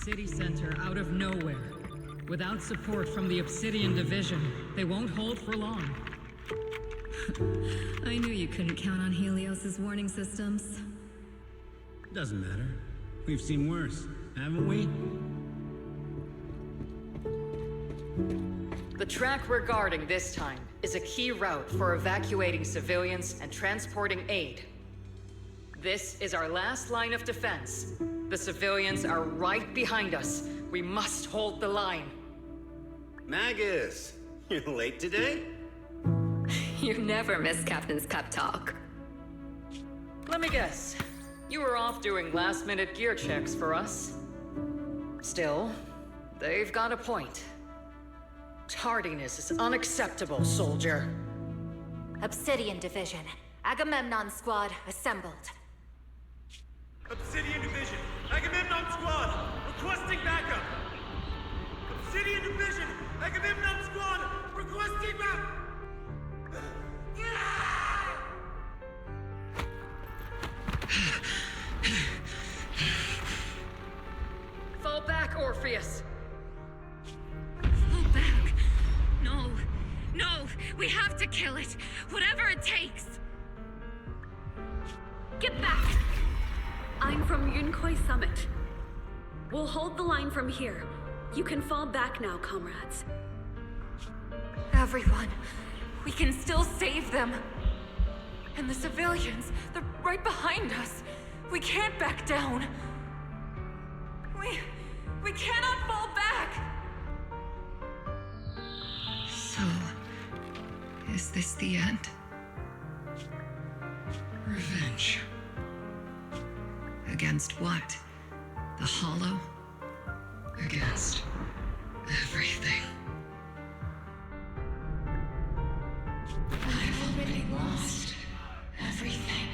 city center out of nowhere. Without support from the Obsidian Division, they won't hold for long. I knew you couldn't count on Helios's warning systems. Doesn't matter. We've seen worse, haven't we? The track we're guarding this time is a key route for evacuating civilians and transporting aid. This is our last line of defense. The civilians are right behind us. We must hold the line. Magus, you're late today? You never miss Captain's pep talk. Let me guess. You were off doing last-minute gear checks for us. Still, they've got a point. Tardiness is unacceptable, soldier. Obsidian Division. Agamemnon Squad assembled. Obsidian Division, Agamemnon Squad, requesting backup! Obsidian Division, Agamemnon Squad, requesting backup! Fall back, Orpheus! Fall back. No. No. We have to kill it. Whatever it takes. Get back! I'm from Yunkoi Summit. We'll hold the line from here. You can fall back now, comrades. Everyone, we can still save them. And the civilians, they're right behind us. We can't back down. We cannot fall back! So, is this the end? Revenge. Against what? The Hollow? Against everything. I've already lost everything.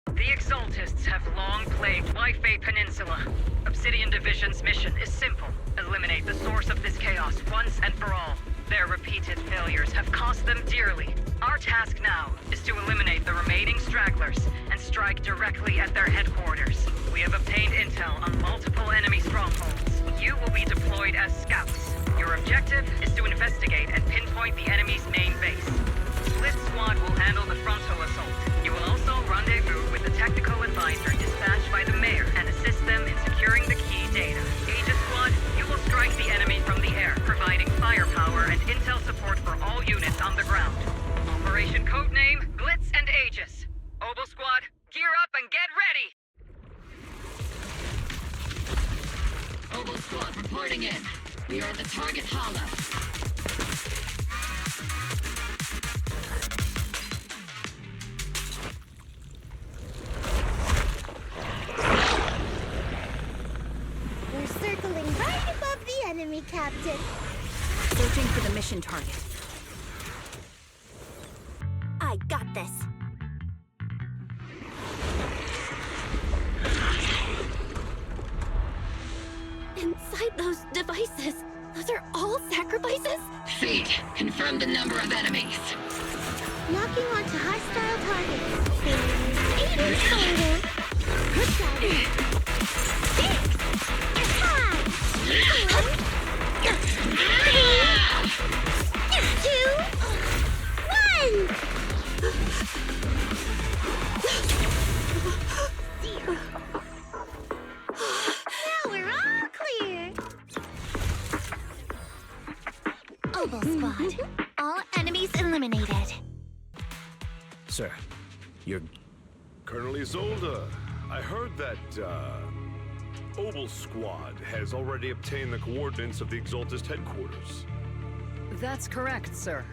The Exaltists have long plagued Wi-Fi Peninsula. Obsidian Division's mission is simple. Eliminate the source of this chaos once and for all. Their repeated failures have cost them dearly. Our task now is to eliminate the remaining stragglers and strike directly at their headquarters. We have obtained intel on multiple enemy strongholds. You will be deployed as scouts. Your objective is to investigate and pinpoint the enemy's main base. Split Squad will handle the frontal assault. You will also rendezvous with the technical advisor dispatched by the mayor and assist them in securing the key data. Aegis Squad, you will strike the enemy from the air, providing firepower and intel support for all units on the ground. Operation codename Glitz and Aegis. Obel Squad, gear up and get ready! Obel Squad reporting in. We are at the target hollow. We're circling right above the enemy, Captain. Searching for the mission target. I got this. Inside those devices, those are all sacrifices? Feed. Confirm the number of enemies. Locking onto hostile targets. 8 in total. Good job. 6. Attack! 1. 2. 1. Now we're all clear. Obel Squad. All enemies eliminated. Sir, you're... Colonel Isolde, I heard that, Obel Squad has already obtained the coordinates of the Exaltist headquarters. That's correct, sir.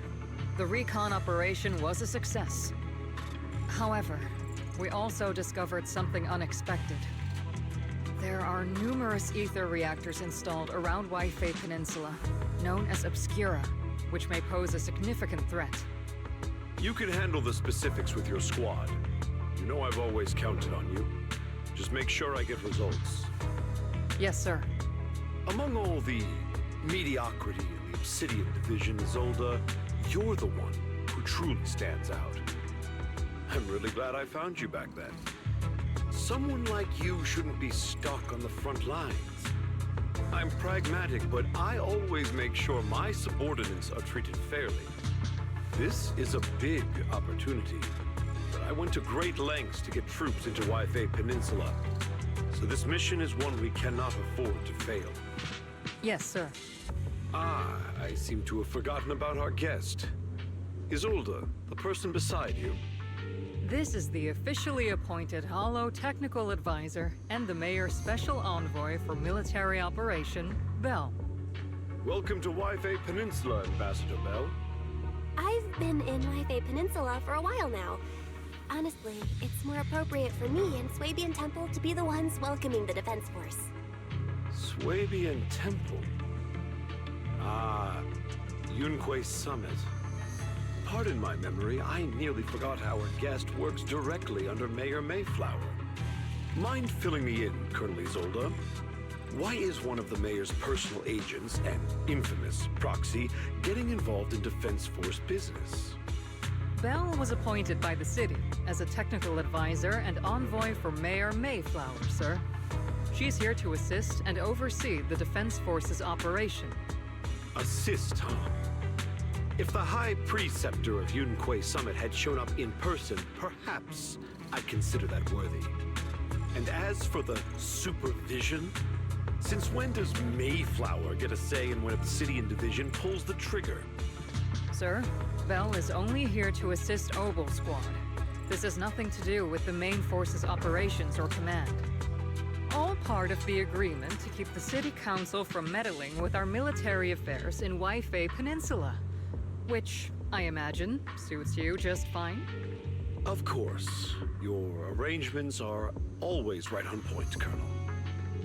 The recon operation was a success. However, we also discovered something unexpected. There are numerous ether reactors installed around Wi-Fi Peninsula, known as Obscura, which may pose a significant threat. You can handle the specifics with your squad. You know I've always counted on you. Just make sure I get results. Yes, sir. Among all the mediocrity in the Obsidian Division, Isolde, you're the one who truly stands out. I'm really glad I found you back then. Someone like you shouldn't be stuck on the front lines. I'm pragmatic, but I always make sure my subordinates are treated fairly. This is a big opportunity, but I went to great lengths to get troops into Wi-Fi Peninsula. So this mission is one we cannot afford to fail. Yes, sir. Ah, I seem to have forgotten about our guest. Isolde, the person beside you. This is the officially appointed Hollow Technical Advisor and the Mayor's Special Envoy for Military Operation, Bell. Welcome to Wi-Fi Peninsula, Ambassador Bell. I've been in Wi-Fi Peninsula for a while now. Honestly, it's more appropriate for me and Swabian Temple to be the ones welcoming the Defense Force. Swabian Temple? Ah, Yunque Summit. Pardon my memory, I nearly forgot our guest works directly under Mayor Mayflower. Mind filling me in, Colonel Isolde? Why is one of the mayor's personal agents, an infamous proxy, getting involved in Defense Force business? Bell was appointed by the city as a technical advisor and envoy for Mayor Mayflower, sir. She's here to assist and oversee the Defense Force's operation. Assist, huh? If the High Preceptor of Yunque Summit had shown up in person, perhaps I'd consider that worthy. And as for the supervision, since when does Mayflower get a say in when Obsidian Division pulls the trigger? Sir, Bell is only here to assist Obel Squad. This has nothing to do with the main force's operations or command. All part of the agreement to keep the City Council from meddling with our military affairs in Wi-Fi Peninsula. Which, I imagine, suits you just fine? Of course. Your arrangements are always right on point, Colonel.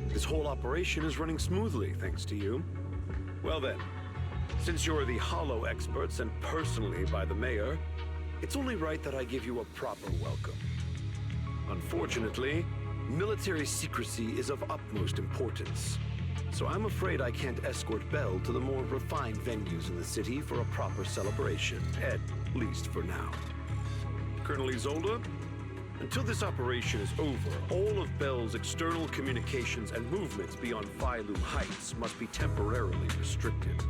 This whole operation is running smoothly, thanks to you. Well then, since you're the Hollow experts and personally by the Mayor, it's only right that I give you a proper welcome. Unfortunately, military secrecy is of utmost importance. So I'm afraid I can't escort Bell to the more refined venues in the city for a proper celebration, at least for now. Colonel Isolde, until this operation is over, all of Bell's external communications and movements beyond Phylum Heights must be temporarily restricted.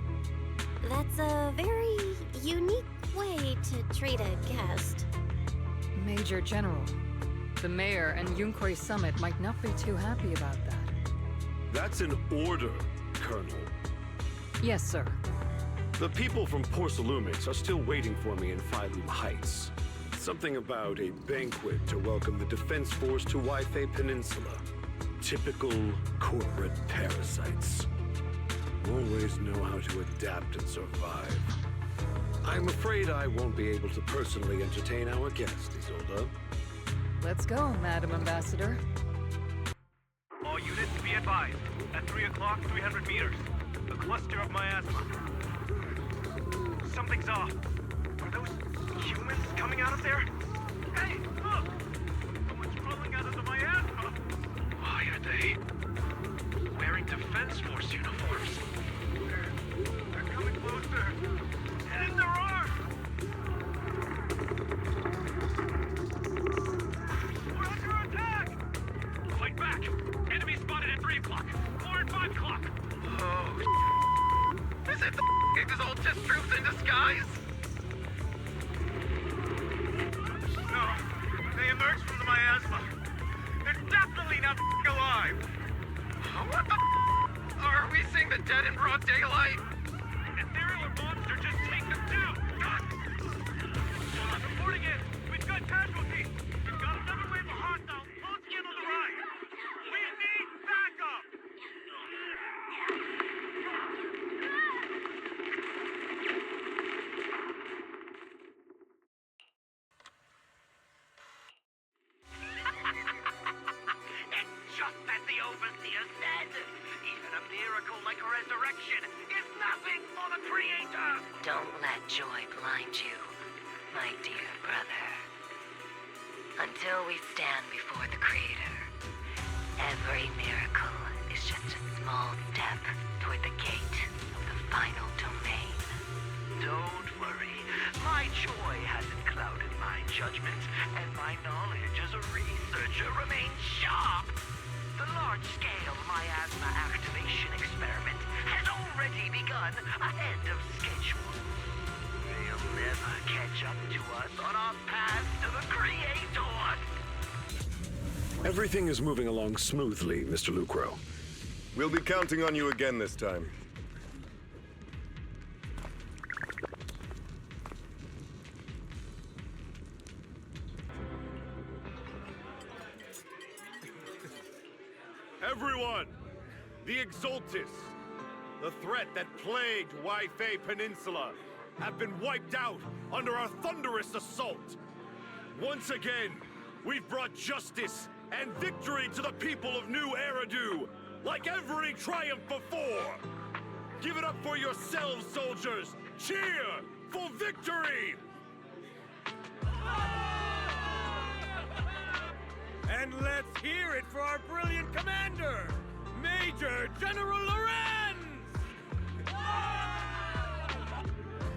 That's a very unique way to treat a guest. Major General, the Mayor and Yunque Summit might not be too happy about that. That's an order, Colonel. Yes, sir. The people from Porcelumix are still waiting for me in Phylum Heights. Something about a banquet to welcome the Defense Force to Wi-Fi Peninsula. Typical corporate parasites. Always know how to adapt and survive. I'm afraid I won't be able to personally entertain our guest, Isolde. Let's go, Madam Ambassador. All units be advised. At 3 o'clock, 300 meters. A cluster of miasma. Something's off. Are those humans coming out of there? Hey, look! Someone's crawling out of the miasma! Why are they wearing Defense Force uniforms? They're coming closer. And in their arms! We're under attack! Fight back! Enemy spotted at 3 o'clock. 4 and 5 o'clock. Oh, is it the Exalted troops in disguise? No, they emerged from the miasma. They're definitely not alive. What the are we seeing the dead in broad daylight? Ethereal monster just take them too. Reporting in. We've got casualties. We've got another wave of hostiles closing in on the right. We need backup. Just as the Overseer said, even a miracle like a resurrection is nothing for the Creator! Don't let joy blind you, my dear brother. Until we stand before the Creator, every miracle is just a small step toward the gate of the final domain. Don't worry, my joy hasn't clouded my judgment, and my knowledge as a researcher soldier remains sharp. The large-scale miasma activation experiment has already begun ahead of schedule. They'll never catch up to us on our path to the Creator. Everything is moving along smoothly, Mr. Lucro. We'll be counting on you again this time. Everyone! The Exaltis, the threat that plagued Waifei Peninsula, have been wiped out under our thunderous assault. Once again, we've brought justice and victory to the people of New Eridu, like every triumph before! Give it up for yourselves, soldiers! Cheer for victory! And let's hear it for our brilliant commander, Major General Lorenz!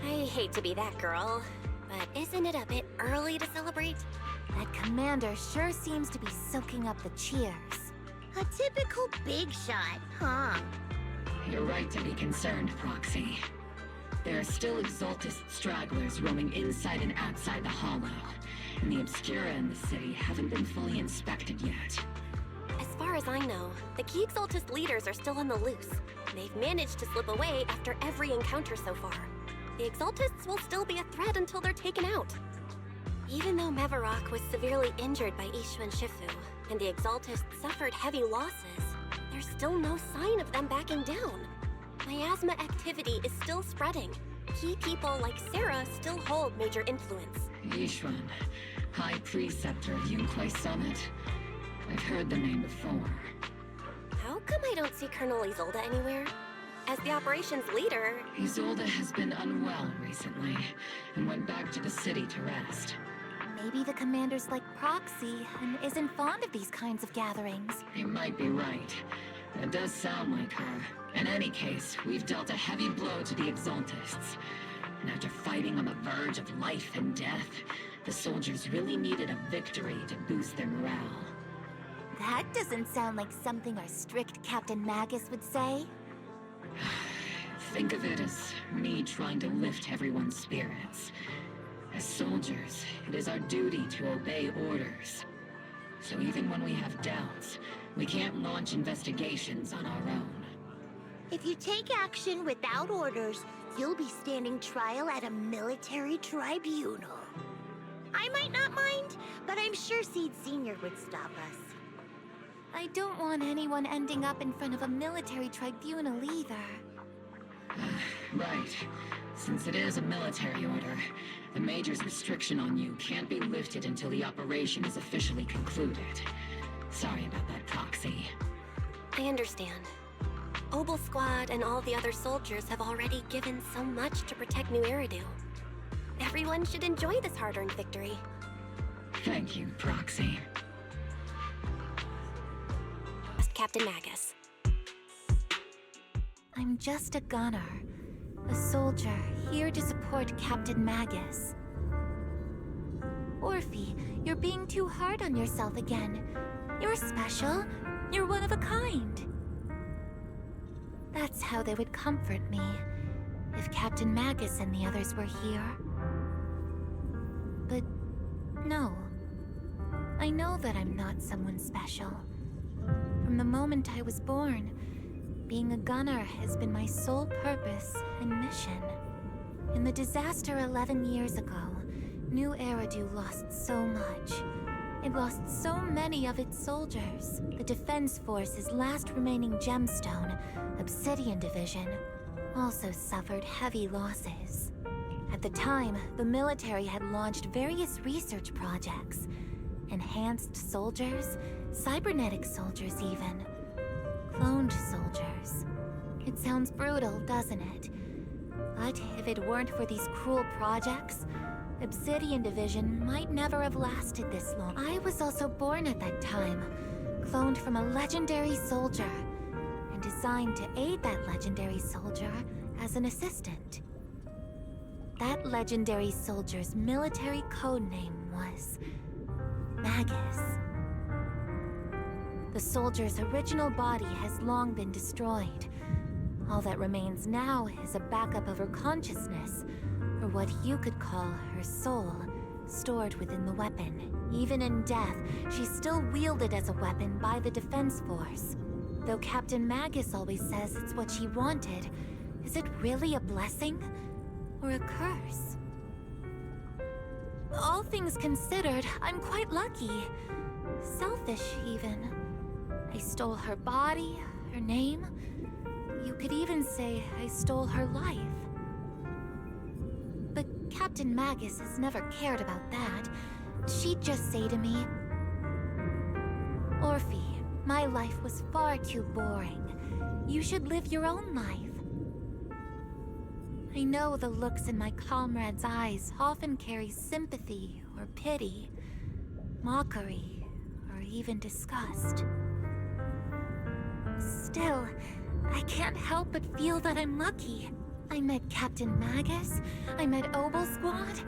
I hate to be that girl, but isn't it a bit early to celebrate? That commander sure seems to be soaking up the cheers. A typical big shot, huh? You're right to be concerned, Proxy. There are still Exaltist stragglers roaming inside and outside the Hollow, and the Obscura in the city haven't been fully inspected yet. As far as I know, the key Exaltist leaders are still on the loose. They've managed to slip away after every encounter so far. The Exaltists will still be a threat until they're taken out. Even though Mevarok was severely injured by Ishu and Shifu, and the Exaltists suffered heavy losses, there's still no sign of them backing down. Miasma activity is still spreading. Key people like Sarah still hold major influence. Yishuan, High Preceptor of Yunquai Summit. I've heard the name before. How come I don't see Colonel Isolde anywhere? As the operations leader... Isolde has been unwell recently, and went back to the city to rest. Maybe the commander's like Proxy, and isn't fond of these kinds of gatherings. You might be right. That does sound like her. In any case, we've dealt a heavy blow to the Exaltists. And after fighting on the verge of life and death, the soldiers really needed a victory to boost their morale. That doesn't sound like something our strict Captain Magus would say. Think of it as me trying to lift everyone's spirits. As soldiers, it is our duty to obey orders. So even when we have doubts, we can't launch investigations on our own. If you take action without orders, you'll be standing trial at a military tribunal. I might not mind, but I'm sure Seed Sr. would stop us. I don't want anyone ending up in front of a military tribunal either. Right. Since it is a military order, the Major's restriction on you can't be lifted until the operation is officially concluded. Sorry about that, Proxy. I understand. Obel Squad and all the other soldiers have already given so much to protect New Eridu. Everyone should enjoy this hard-earned victory. Thank you, Proxy. Captain Magus. I'm just a gunner. A soldier, here to support Captain Magus. Orphe, you're being too hard on yourself again. You're special. You're one of a kind. That's how they would comfort me, if Captain Magus and the others were here. But no. I know that I'm not someone special. From the moment I was born, being a gunner has been my sole purpose and mission. In the disaster 11 years ago, New Eridu lost so much. It lost so many of its soldiers. The Defense Force's last remaining gemstone, Obsidian Division, also suffered heavy losses. At the time, the military had launched various research projects. Enhanced soldiers, cybernetic soldiers even. Cloned soldiers. It sounds brutal, doesn't it? But if it weren't for these cruel projects, Obsidian Division might never have lasted this long. I was also born at that time, cloned from a legendary soldier, and designed to aid that legendary soldier as an assistant. That legendary soldier's military codename was Magus. The soldier's original body has long been destroyed. All that remains now is a backup of her consciousness, or what you could call her soul, stored within the weapon. Even in death, she's still wielded as a weapon by the Defense Force. Though Captain Magus always says it's what she wanted, is it really a blessing? Or a curse? All things considered, I'm quite lucky. Selfish, even. I stole her body, her name. You could even say I stole her life. But Captain Magus has never cared about that. She'd just say to me, Orphe, my life was far too boring. You should live your own life. I know the looks in my comrades' eyes often carry sympathy or pity, mockery, or even disgust. Still, I can't help but feel that I'm lucky. I met Captain Magus, I met Obel Squad,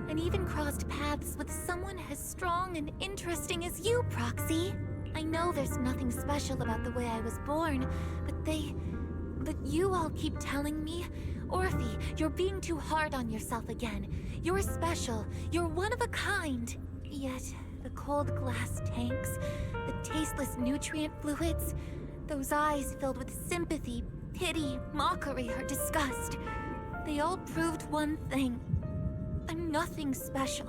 and even crossed paths with someone as strong and interesting as you, Proxy. I know there's nothing special about the way I was born, but you all keep telling me, Orphe, you're being too hard on yourself again. You're special, you're one of a kind. Yet, the cold glass tanks, the tasteless nutrient fluids, those eyes filled with sympathy, pity, mockery, or disgust, they all proved one thing. I'm nothing special.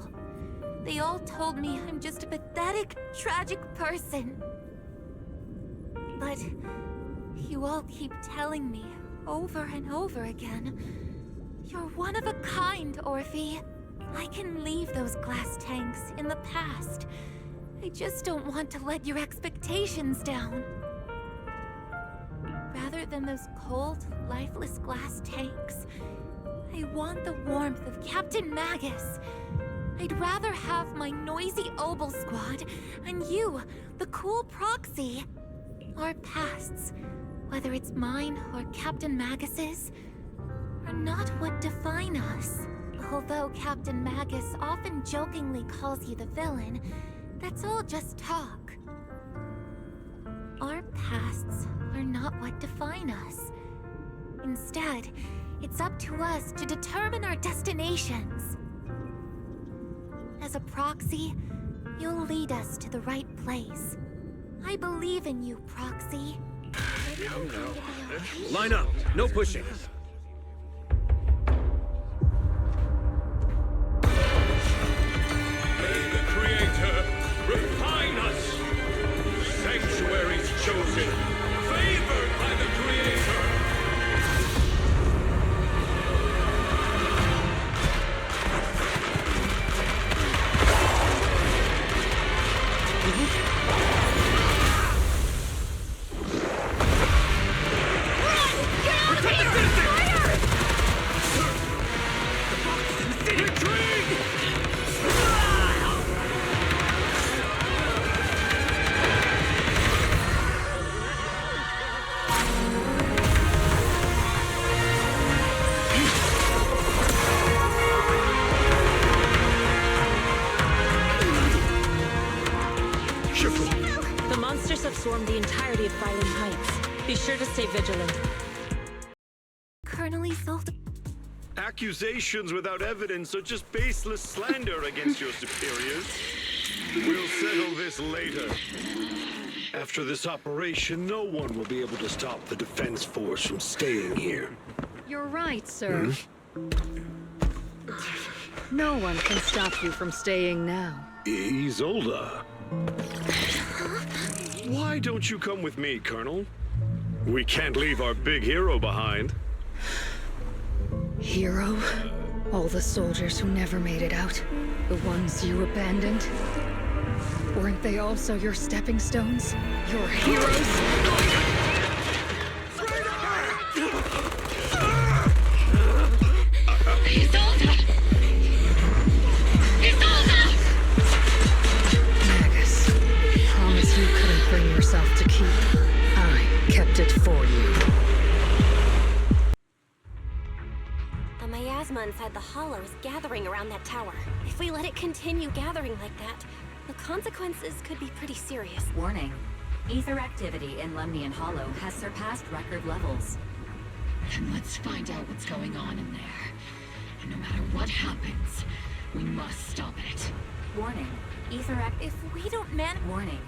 They all told me I'm just a pathetic, tragic person. But you all keep telling me over and over again, you're one of a kind, Orphe. I can leave those glass tanks in the past. I just don't want to let your expectations down. Rather than those cold, lifeless glass tanks, I want the warmth of Captain Magus. I'd rather have my noisy Obel Squad and you, the cool Proxy. Our pasts, whether it's mine or Captain Magus's, are not what define us. Although Captain Magus often jokingly calls you the villain, that's all just talk. Our pasts are not what define us. Instead, it's up to us to determine our destinations. As a Proxy, you'll lead us to the right place. I believe in you, Proxy. Line up! No pushing! May the Creator refine us! Sanctuaries chosen, favored by the Creator! The entirety of Firelink Heights. Be sure to stay vigilant. Colonel Isolde. Accusations without evidence are just baseless slander against your superiors. We'll settle this later. After this operation, no one will be able to stop the Defense Force from staying here. You're right, sir. No one can stop you from staying now. Isolde. Why don't you come with me, Colonel? We can't leave our big hero behind. Hero? All the soldiers who never made it out? The ones you abandoned? Weren't they also your stepping stones? Your heroes? Isolde! Isolde! Magus, promise you couldn't bring yourself to keep. I kept it for you. The miasma inside the hollow is gathering around that tower. If we let it continue gathering like that, the consequences could be pretty serious. Warning. Ether activity in Lemnian Hollow has surpassed record levels. Then let's find out what's going on in there. And no matter what happens, we must stop it. Warning. If we don't Warning.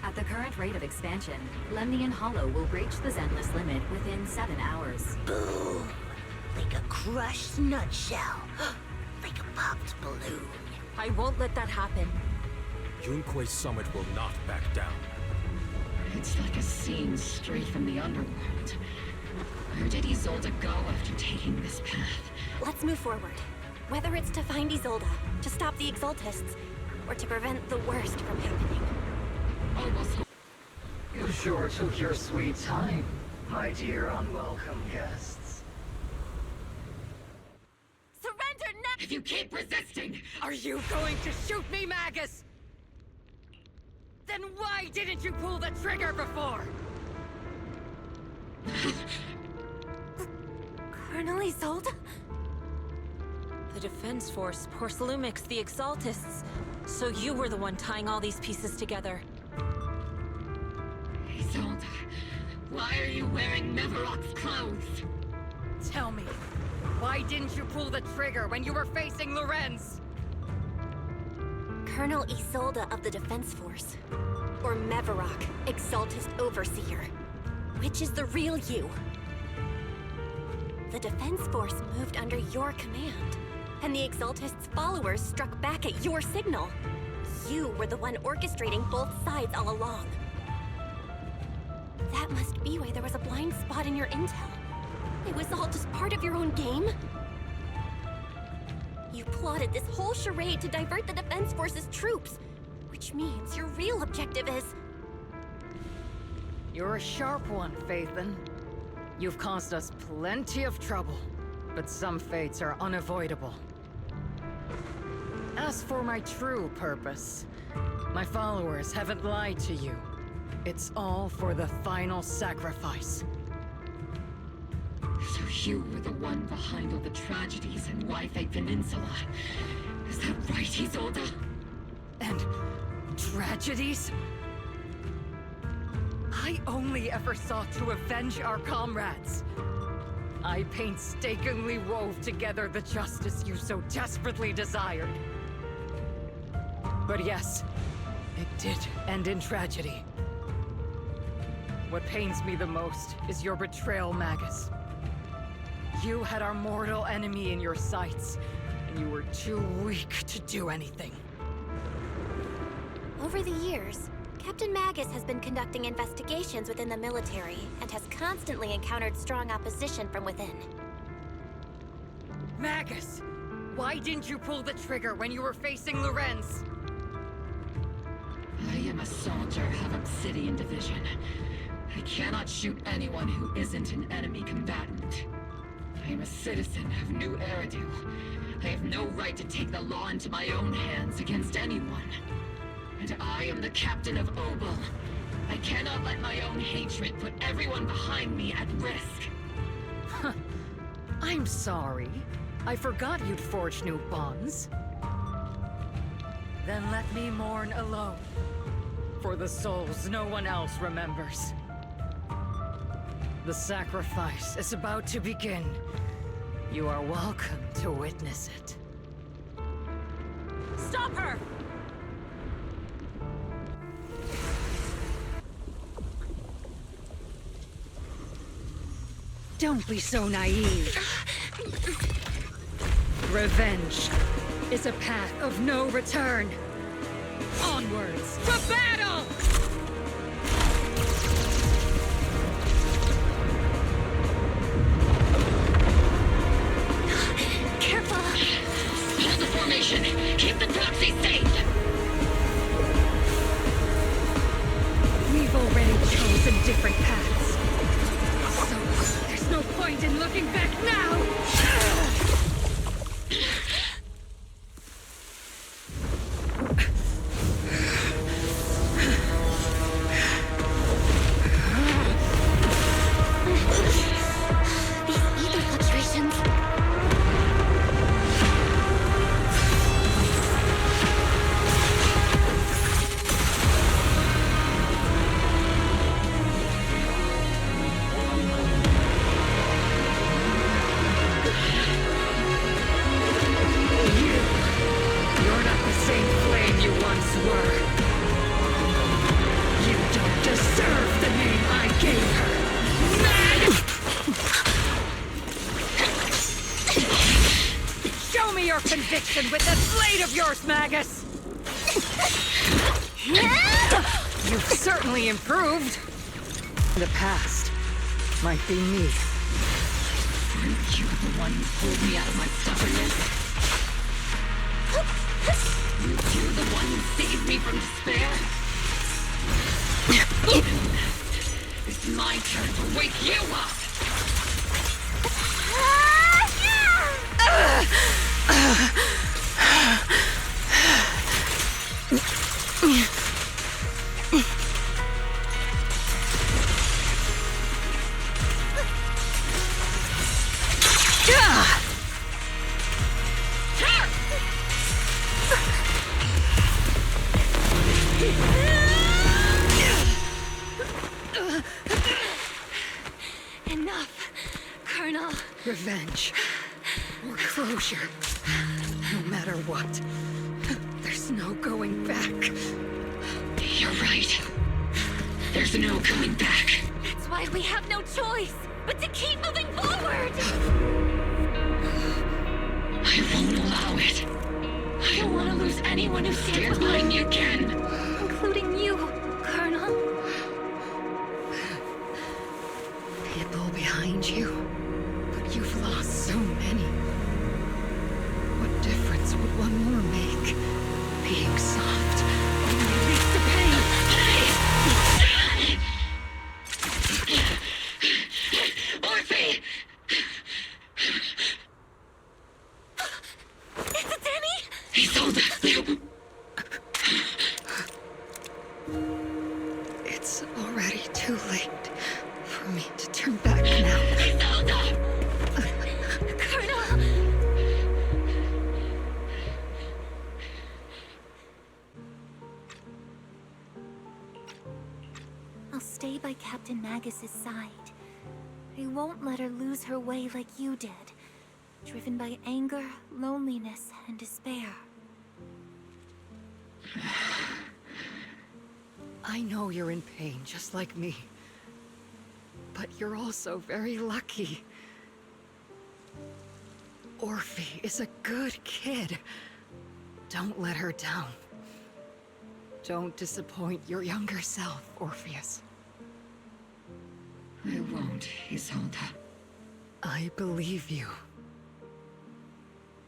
At the current rate of expansion, Lemnian Hollow will breach the Zenless limit within 7 hours. Boom! Like a crushed nutshell. Like a popped balloon. I won't let that happen. Yunquei Summit will not back down. It's like a scene straight from the underworld. Where did Isolde go after taking this path? Let's move forward. Whether it's to find Isolde, to stop the Exaltists, or to prevent the worst from happening. You sure took your sweet time, my dear unwelcome guests. Surrender now! If you keep resisting, Are you going to shoot me, Magus? Then why didn't you pull the trigger before? Colonel Isolde? The Defense Force, Porcelumix, the Exaltists. So you were the one tying all these pieces together. Isolde, why are you wearing Nevarok's clothes? Tell me, why didn't you pull the trigger when you were facing Lorenz? Colonel Isolde of the Defense Force. Or Mevarok, Exaltist Overseer. Which is the real you? The Defense Force moved under your command, and the Exaltists' followers struck back at your signal. You were the one orchestrating both sides all along. That must be why there was a blind spot in your intel. It was all just part of your own game? You plotted this whole charade to divert the Defense Force's troops, which means your real objective is... You're a sharp one, Phaethon. You've caused us plenty of trouble, but some fates are unavoidable. As for my true purpose, my followers haven't lied to you. It's all for the final sacrifice. So you were the one behind all the tragedies in Wi-Fi Peninsula. Is that right, Isolde? And tragedies? I only ever sought to avenge our comrades. I painstakingly wove together the justice you so desperately desired. But yes, it did end in tragedy. What pains me the most is your betrayal, Magus. You had our mortal enemy in your sights, and you were too weak to do anything. Over the years, Captain Magus has been conducting investigations within the military and has constantly encountered strong opposition from within. Magus! Why didn't you pull the trigger when you were facing Lorenz? I am a soldier of Obsidian Division. I cannot shoot anyone who isn't an enemy combatant. I am a citizen of New Eridu. I have no right to take the law into my own hands against anyone. And I am the captain of Obel. I cannot let my own hatred put everyone behind me at risk. Huh. I'm sorry. I forgot you'd forged new bonds. Then let me mourn alone. For the souls no one else remembers. The sacrifice is about to begin. You are welcome to witness it. Stop her! Don't be so naive. Revenge is a path of no return. Onwards to battle! Careful! Hold the formation! Keep the proxy safe! We've already chosen different paths. So, there's no point in looking back now! your conviction with that blade of yours, Magus! You've certainly improved. The past might be me. Aren't you the one who pulled me out of my stubbornness? You're the one who saved me from despair? It's my turn to wake you up! Enough, Colonel. Revenge. Or closure. No matter what. There's no going back. You're right. There's no going back. That's why we have no choice but to keep moving forward! I won't allow it. I don't want to lose anyone who stands behind me again. Including you, Colonel. People behind you. But you've lost so many. What difference would one more make? Being soft only leads to pain. Orphe! Is it Danny? Isolde! It's already too late for me to turn back now. Isolde! Colonel! I'll stay by Captain Magus's side. I won't let her lose her way like you did, driven by anger, loneliness, and despair. I know you're in pain, just like me. But you're also very lucky. Orphe is a good kid. Don't let her down. Don't disappoint your younger self, Orpheus. I won't, Isolde. I believe you.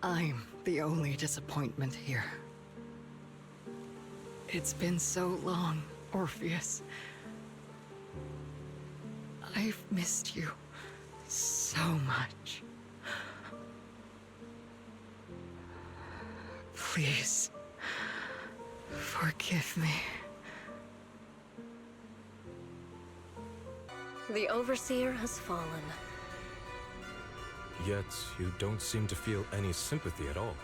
I'm the only disappointment here. It's been so long, Orpheus. I've missed you so much. Please, forgive me. The Overseer has fallen. Yet, you don't seem to feel any sympathy at all.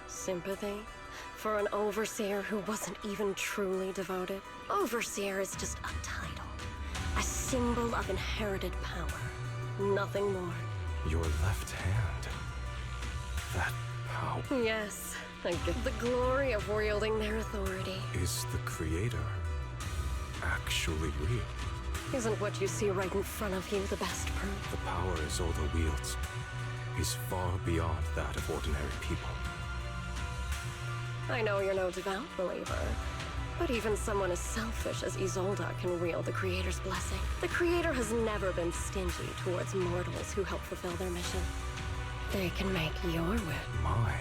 Sympathy? For an Overseer who wasn't even truly devoted? Overseer is just a title. A symbol of inherited power. Nothing more. Your left hand. That power. Yes, I get the glory of wielding their authority. Is the Creator actually real? Isn't what you see right in front of you the best proof? The power Isolde wields is far beyond that of ordinary people. I know you're no devout believer, but even someone as selfish as Isolde can wield the Creator's blessing. The Creator has never been stingy towards mortals who help fulfill their mission. They can make your wish. My